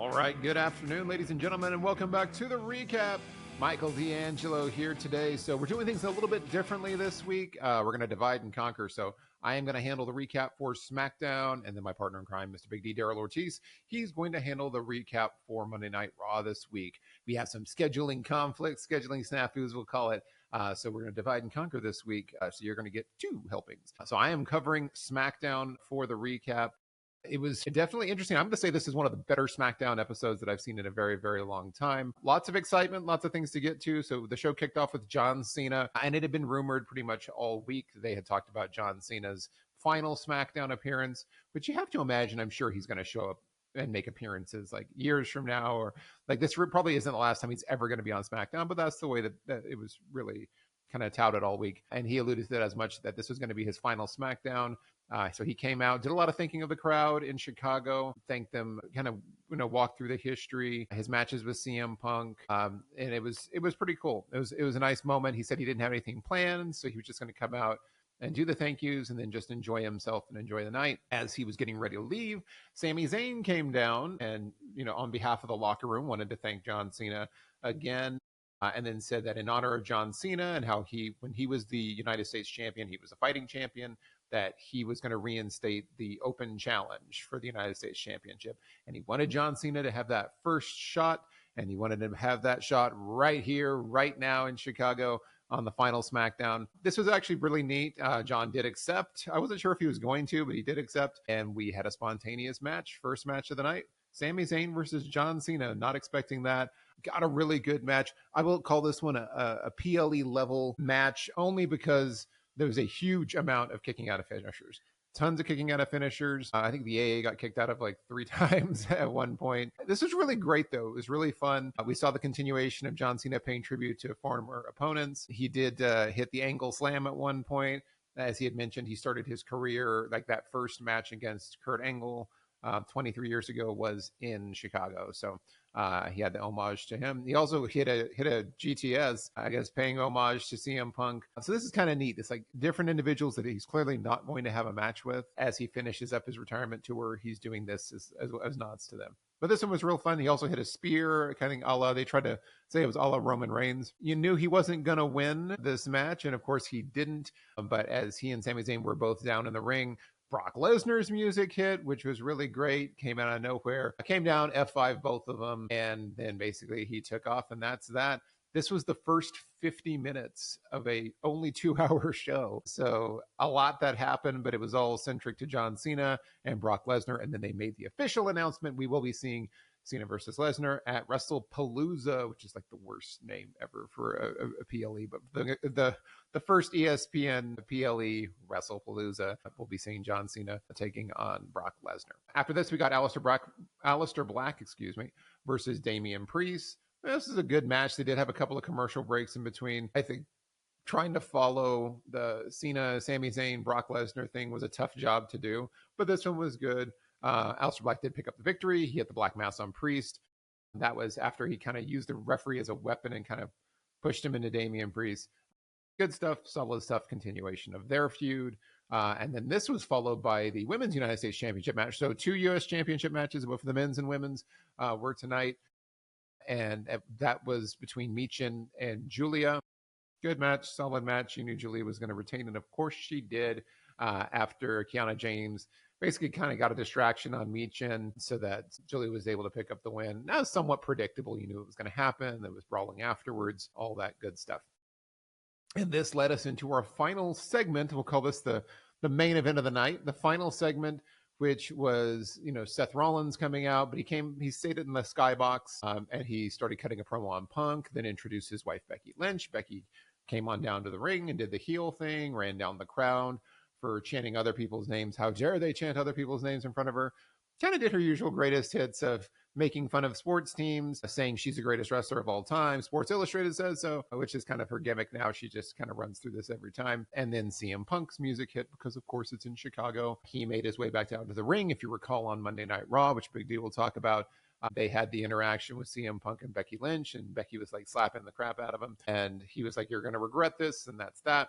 All right, good afternoon, ladies and gentlemen, and welcome back to the recap. Michael D'Angelo here today. So we're doing things a little bit differently this week. We're going to divide and conquer. So I am going to handle the recap for SmackDown, and then my partner in crime, Mr. Big D, Daryl Ortiz, he's going to handle the recap for Monday Night Raw this week. We have some scheduling conflicts, scheduling snafus, we'll call it. So we're going to divide and conquer this week. So you're going to get two helpings. So I am covering SmackDown for the recap. It was definitely interesting. I'm going to say this is one of the better SmackDown episodes that I've seen in a very, very long time. Lots of excitement, lots of things to get to. So the show kicked off with John Cena, and it had been rumored pretty much all week. They had talked about John Cena's final SmackDown appearance, which you have to imagine, I'm sure he's going to show up and make appearances like years from now, or like this probably isn't the last time he's ever going to be on SmackDown, but that's the way that it was really kind of touted all week. And he alluded to that as much, that this was going to be his final SmackDown. So he came out, did a lot of thanking of the crowd in Chicago, thanked them, kind of, walked through the history, his matches with CM Punk, and it was pretty cool. It was a nice moment. He said he didn't have anything planned, so he was just going to come out and do the thank yous and then just enjoy himself and enjoy the night. As he was getting ready to leave, Sami Zayn came down and, on behalf of the locker room, wanted to thank John Cena again. And then said that in honor of John Cena and how when he was the United States champion, he was a fighting champion, that he was going to reinstate the open challenge for the United States Championship. And he wanted John Cena to have that first shot, and he wanted him to have that shot right here, right now in Chicago on the final SmackDown. This was actually really neat. John did accept. I wasn't sure if he was going to, but he did accept. And we had a spontaneous match, first match of the night. Sami Zayn versus John Cena. Not expecting that. Got a really good match. I will call this one a PLE level match, only because there was a huge amount of kicking out of finishers. Tons of kicking out of finishers. I think the AA got kicked out of like 3 times at one point. This was really great, though. It was really fun. We saw the continuation of John Cena paying tribute to former opponents. He did hit the angle slam at one point. As he had mentioned, he started his career, like that first match against Kurt Angle 23 years ago was in Chicago. So he had the homage to him. He also hit a GTS, I guess, paying homage to CM Punk. So this is kind of neat. It's like different individuals that he's clearly not going to have a match with. As he finishes up his retirement tour, he's doing this as nods to them. But this one was real fun. He also hit a spear, kind of a la, they tried to say it was a la Roman Reigns. You knew he wasn't going to win this match, and of course he didn't. But as he and Sami Zayn were both down in the ring, Brock Lesnar's music hit, which was really great. Came out of nowhere. I came down, F5 both of them, and then basically he took off, and that's that. This was the first 50 minutes of a only 2-hour show. So a lot that happened, but it was all centric to John Cena and Brock Lesnar. And then they made the official announcement. We will be seeing Cena versus Lesnar at WrestlePalooza, which is like the worst name ever for a PLE, but the first ESPN PLE WrestlePalooza. We'll be seeing John Cena taking on Brock Lesnar. After this, we got Aleister Black, versus Damian Priest. This is a good match. They did have a couple of commercial breaks in between. I think trying to follow the Cena, Sami Zayn, Brock Lesnar thing was a tough job to do, but this one was good. Aleister Black did pick up the victory. He hit the Black Mass on Priest. That was after he kind of used the referee as a weapon and kind of pushed him into Damian Priest. Good stuff, solid stuff, continuation of their feud. And then this was followed by the Women's United States Championship match. So 2 U.S. Championship matches, both for the men's and women's, were tonight. And that was between Michin and Julia. Good match, solid match. You knew Julia was going to retain, and of course she did, after Kiana James basically kind of got a distraction on Michin so that Julia was able to pick up the win. That was somewhat predictable. You knew it was going to happen. There was brawling afterwards, all that good stuff. And this led us into our final segment. We'll call this the main event of the night. The final segment, which was, Seth Rollins coming out, but he stayed in the skybox, and he started cutting a promo on Punk, then introduced his wife, Becky Lynch. Becky came on down to the ring and did the heel thing, ran down the crowd for chanting other people's names. How dare they chant other people's names in front of her? Kind of did her usual greatest hits of making fun of sports teams, saying she's the greatest wrestler of all time. Sports Illustrated says so, which is kind of her gimmick now. She just kind of runs through this every time. And then CM Punk's music hit because, of course, it's in Chicago. He made his way back down to the ring, if you recall, on Monday Night Raw, which Big D will talk about. They had the interaction with CM Punk and Becky Lynch, and Becky was like slapping the crap out of him. And he was like, "You're going to regret this," and that's that.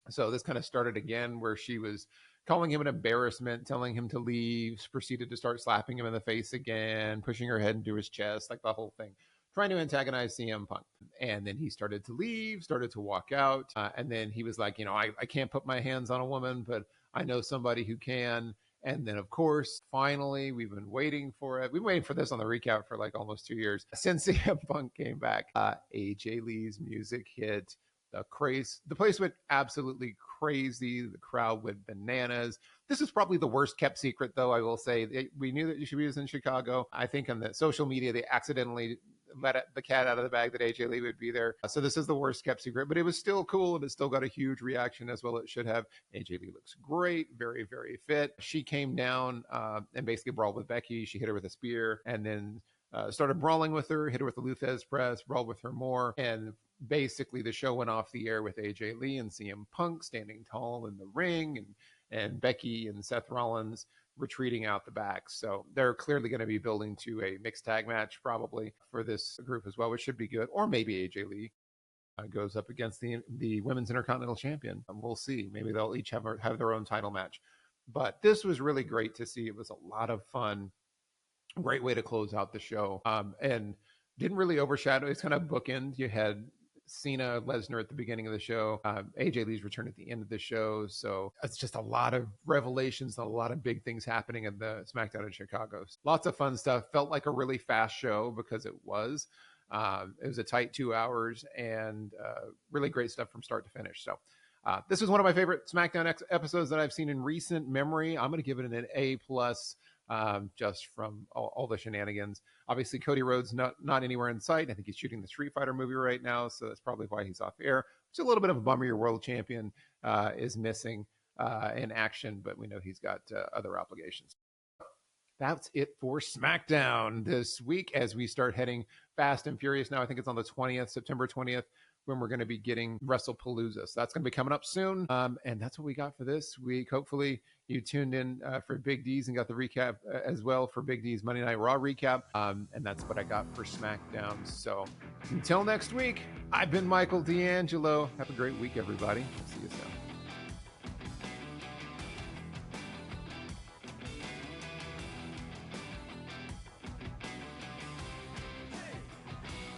So this kind of started again where she was calling him an embarrassment, telling him to leave, proceeded to start slapping him in the face again, pushing her head into his chest, like the whole thing, trying to antagonize CM Punk. And then he started to leave, started to walk out. And then he was like, I can't put my hands on a woman, but I know somebody who can. And then, of course, finally, we've been waiting for it. We've been waiting for this on the recap for like almost 2 years. Since CM Punk came back, AJ Lee's music hit. The place went absolutely crazy. The crowd went bananas. This is probably the worst kept secret, though, I will say. We knew that she was in Chicago. I think on the social media, they accidentally let the cat out of the bag that AJ Lee would be there. So this is the worst kept secret, but it was still cool, and it still got a huge reaction, as well it should have. AJ Lee looks great, very, very fit. She came down and basically brawled with Becky. She hit her with a spear, and then started brawling with her, hit her with the Lou Thesz press, brawled with her more, and basically the show went off the air with AJ Lee and CM Punk standing tall in the ring, and Becky and Seth Rollins retreating out the back. So they're clearly going to be building to a mixed tag match probably for this group as well, which should be good. Or maybe AJ Lee goes up against the Women's Intercontinental Champion. We'll see. Maybe they'll each have their own title match. But this was really great to see. It was a lot of fun. Great way to close out the show. And didn't really overshadow. It's kind of bookend. You had Cena, Lesnar at the beginning of the show, AJ Lee's return at the end of the show. So it's just a lot of revelations, a lot of big things happening in the SmackDown in Chicago. Lots of fun stuff. Felt like a really fast show because it was. It was a tight 2 hours and really great stuff from start to finish. So this was one of my favorite SmackDown episodes that I've seen in recent memory. I'm going to give it an A+. Just from all the shenanigans. Obviously, Cody Rhodes not anywhere in sight. I think he's shooting the Street Fighter movie right now, so that's probably why he's off air. It's a little bit of a bummer. Your world champion is missing in action, but we know he's got other obligations. That's it for SmackDown this week as we start heading fast and furious now. I think it's on the 20th, September 20th, when we're going to be getting WrestlePalooza. So that's going to be coming up soon. And that's what we got for this week. Hopefully you tuned in for Big D's and got the recap as well for Big D's Monday Night Raw recap. And that's what I got for SmackDown. So until next week, I've been Michael D'Angelo. Have a great week, everybody. See you soon.